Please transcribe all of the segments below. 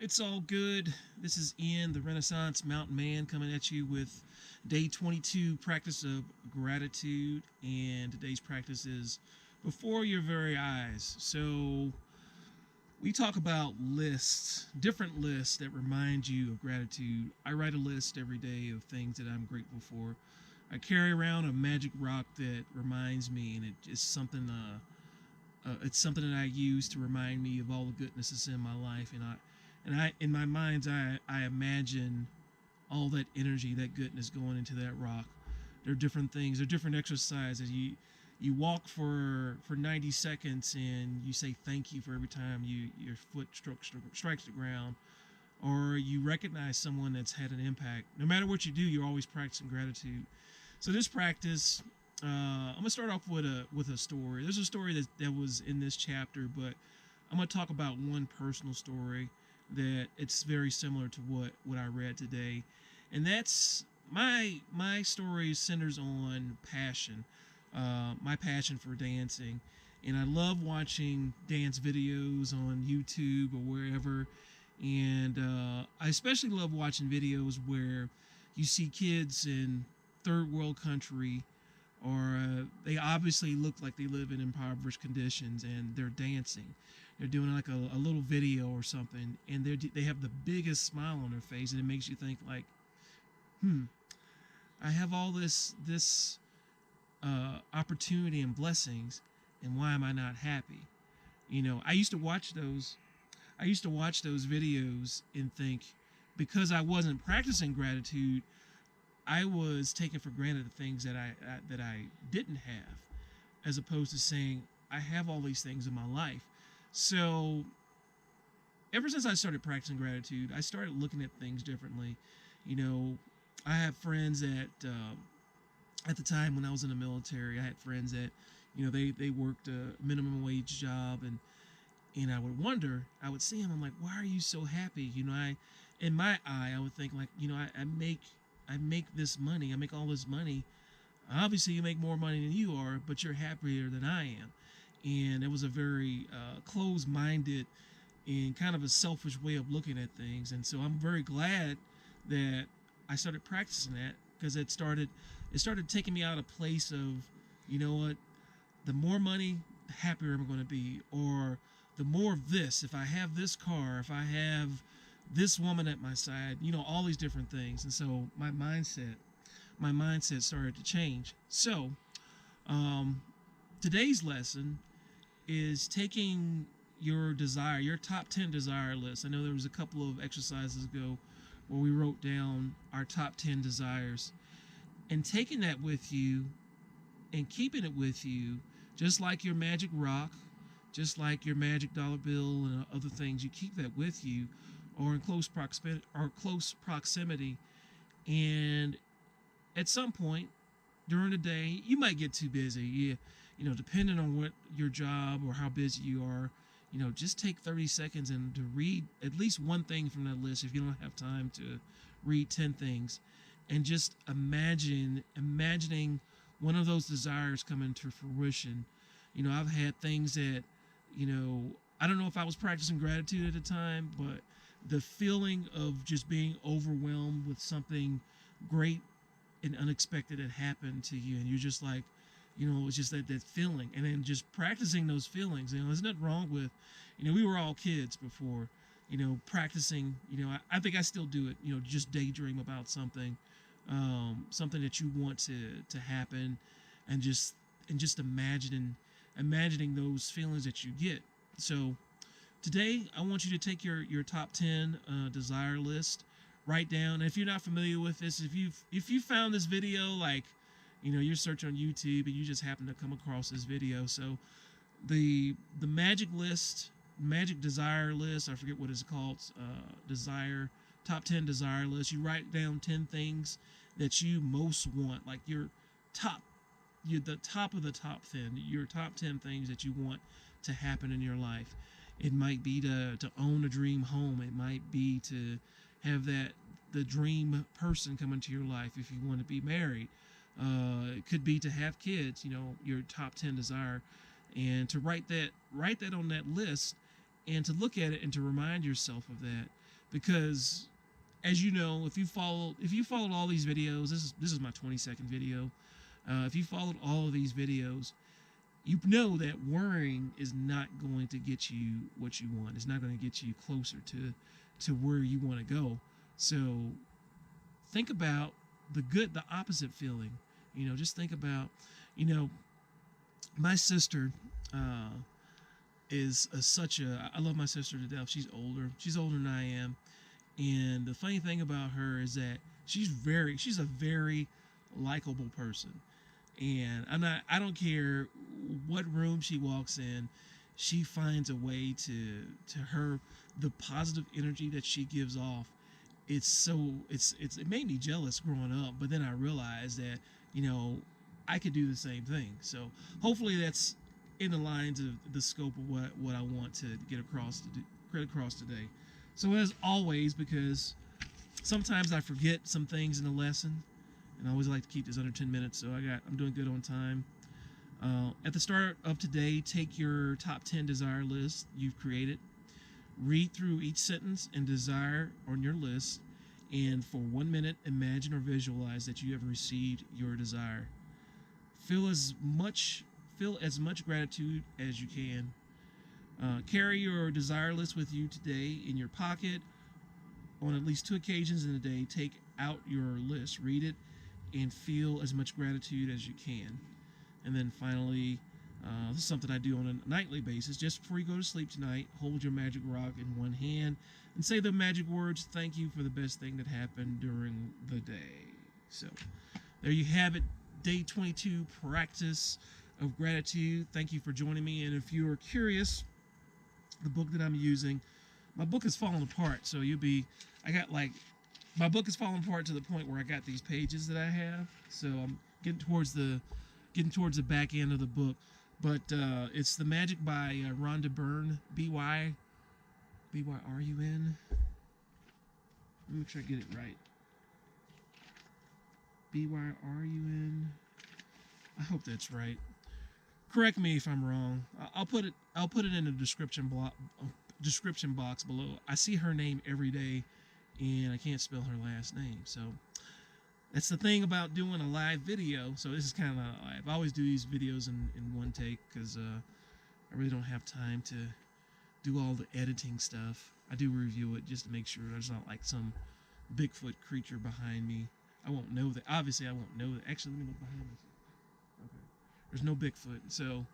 It's all good. This is Ian, the Renaissance Mountain Man, coming at you with day 22 practice of gratitude. And today's practice is before your very eyes. So we talk about lists, different lists that remind you of gratitude. I write a list every day of things that I'm grateful for. I carry around a magic rock that reminds me, and it's something that I use to remind me of all the goodness that's in my life, and I in my mind's eye, I imagine all that energy, that goodness going into that rock. There are different things, there are different exercises. You walk for 90 seconds and you say thank you for every time your foot strikes the ground, or you recognize someone that's had an impact. No matter what you do, you're always practicing gratitude. So this practice, I'm gonna start off with a story. There's a story that was in this chapter, but I'm gonna talk about one personal story that it's very similar to what I read today, and that's my story centers on passion, my passion for dancing, and I love watching dance videos on YouTube or wherever, and I especially love watching videos where you see kids in third world country, or they obviously look like they live in impoverished conditions, and they're dancing. They're doing like a little video or something, and they have the biggest smile on their face, and it makes you think like, I have all this opportunity and blessings, and why am I not happy? I used to watch those. I used to watch those videos and think, because I wasn't practicing gratitude, I was taking for granted the things that I didn't have, as opposed to saying I have all these things in my life. So ever since I started practicing gratitude, I started looking at things differently. You know, I have friends at the time when I was in the military, I had friends that they worked a minimum wage job, and I would wonder, I would see them, I'm like, why are you so happy? I in my eye, I would think like, I make this money. I make all this money. Obviously, you make more money than you are, but you're happier than I am. And it was a very closed-minded and kind of a selfish way of looking at things. And so I'm very glad that I started practicing that, because it started taking me out of a place of, you know what, the more money, the happier I'm going to be, or the more of this. If I have this car, if I have this woman at my side, all these different things. And so my mindset started to change. So today's lesson is taking your top 10 desire list. I know there was a couple of exercises ago where we wrote down our top 10 desires, and taking that with you and keeping it with you, just like your magic rock, just like your magic dollar bill and other things. You keep that with you, or in close proximity, and at some point during the day you might get too busy. Depending on what your job or how busy you are, just take 30 seconds and to read at least one thing from that list if you don't have time to read 10 things, and just imagining one of those desires coming to fruition. I've had things that, I don't know if I was practicing gratitude at the time, but the feeling of just being overwhelmed with something great and unexpected that happened to you, and you're just like, it's just that feeling, and then just practicing those feelings. There's nothing wrong with, we were all kids before, practicing. I think I still do it. Just daydream about something, something that you want to happen, and just imagining those feelings that you get. So today, I want you to take your top 10 desire list, write down. And if you're not familiar with this, if you found this video, like, you're searching on YouTube and you just happen to come across this video. So the magic desire list, I forget what it's called, top 10 desire list. You write down 10 things that you most want, like you're the top of the top 10, your top 10 things that you want to happen in your life. It might be to own a dream home. It might be to have the dream person come into your life if you want to be married. It could be to have kids, your top 10 desire, and to write that on that list, and to look at it and to remind yourself of that. because as you know, if you followed all these videos, this is my 20-second video. If you followed all of these videos, you know that worrying is not going to get you what you want. It's not going to get you closer to where you want to go. So think about the opposite feeling. Just think about, my sister is I love my sister to death. She's older. She's older than I am. And the funny thing about her is that she's a very likable person. And I don't care what room she walks in, she finds a way the positive energy that she gives off. It made me jealous growing up, but then I realized that, I could do the same thing. So hopefully that's in the lines of the scope of what I want to get across today. So as always, because sometimes I forget some things in the lesson, and I always like to keep this under 10 minutes, so I'm doing good on time. At the start of today, take your top 10 desire list you've created. Read through each sentence and desire on your list, and for 1 minute, imagine or visualize that you have received your desire. Feel as much gratitude as you can. Carry your desire list with you today in your pocket. On at least 2 occasions in a day, take out your list, read it, and feel as much gratitude as you can. And then finally, this is something I do on a nightly basis. Just before you go to sleep tonight, hold your magic rock in one hand and say the magic words, "Thank you for the best thing that happened during the day." So there you have it, day 22 practice of gratitude. Thank you for joining me. And if you are curious, the book that I'm using, my book is falling apart. So my book is falling apart to the point where I got these pages that I have. So I'm getting towards the back end of the book. But it's The Magic by Rhonda Byrne, Byrun. Let me make sure I get it right. Byrun. I hope that's right. Correct me if I'm wrong. I'll put it in the description box below. I see her name every day, and I can't spell her last name. So that's the thing about doing a live video. So this is kind of live. I always do these videos in one take because I really don't have time to do all the editing stuff. I do review it just to make sure there's not like some Bigfoot creature behind me. I won't know that. Obviously, I won't know that. Actually, let me look behind me. Okay. There's no Bigfoot. So,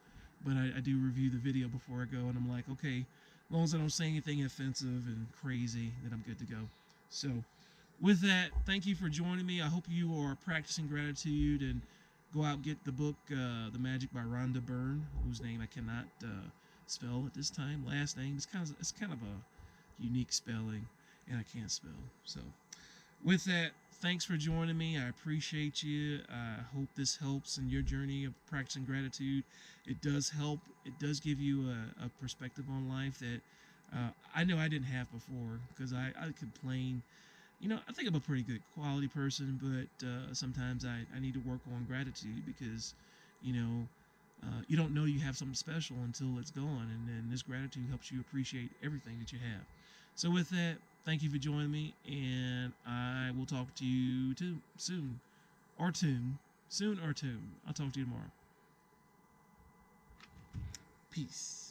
but I do review the video before I go, and I'm like, okay, as long as I don't say anything offensive and crazy, then I'm good to go. So, with that, thank you for joining me. I hope you are practicing gratitude and go out and get the book, The Magic by Rhonda Byrne, whose name I cannot spell at this time. Last name, it's kind of a unique spelling, and I can't spell. So, with that, thanks for joining me. I appreciate you. I hope this helps in your journey of practicing gratitude. It does help. It does give you a perspective on life that I know I didn't have before, because I complain. I think I'm a pretty good quality person, but sometimes I need to work on gratitude because, you don't know you have something special until it's gone, and then this gratitude helps you appreciate everything that you have. So with that, thank you for joining me, and I will talk to you soon. I'll talk to you tomorrow. Peace.